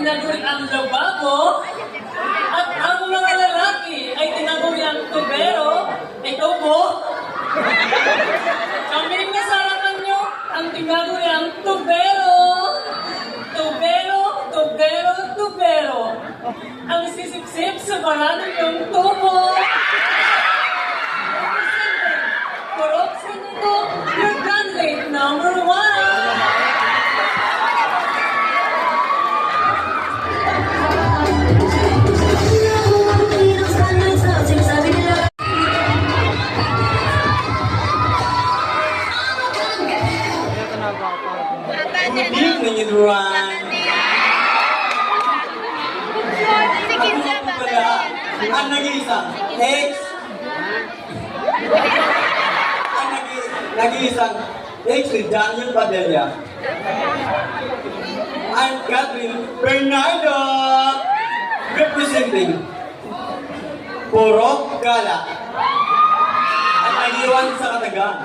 tinaguri ang lababo, at ang mga lalaki ay tinaguri ang tubero, ikaw po. Kami nga sa harapan nyo, ang tinaguri ang tubero. Tubero, tubero, tubero. Ang sisip-sip sa baranan yung tubo. Purok Sinundo, your candidate number 1. Good evening, everyone. Ako pala ang nag-iisang nag-iisang ex ni Daniel Padilla. I'm Catherine Bernardo, representing Purok Gala at nag-iwan sa Katagang.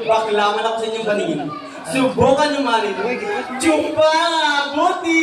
Baklaman ako sa inyong paningin. Subukan nyo marin. Chupa! Buti!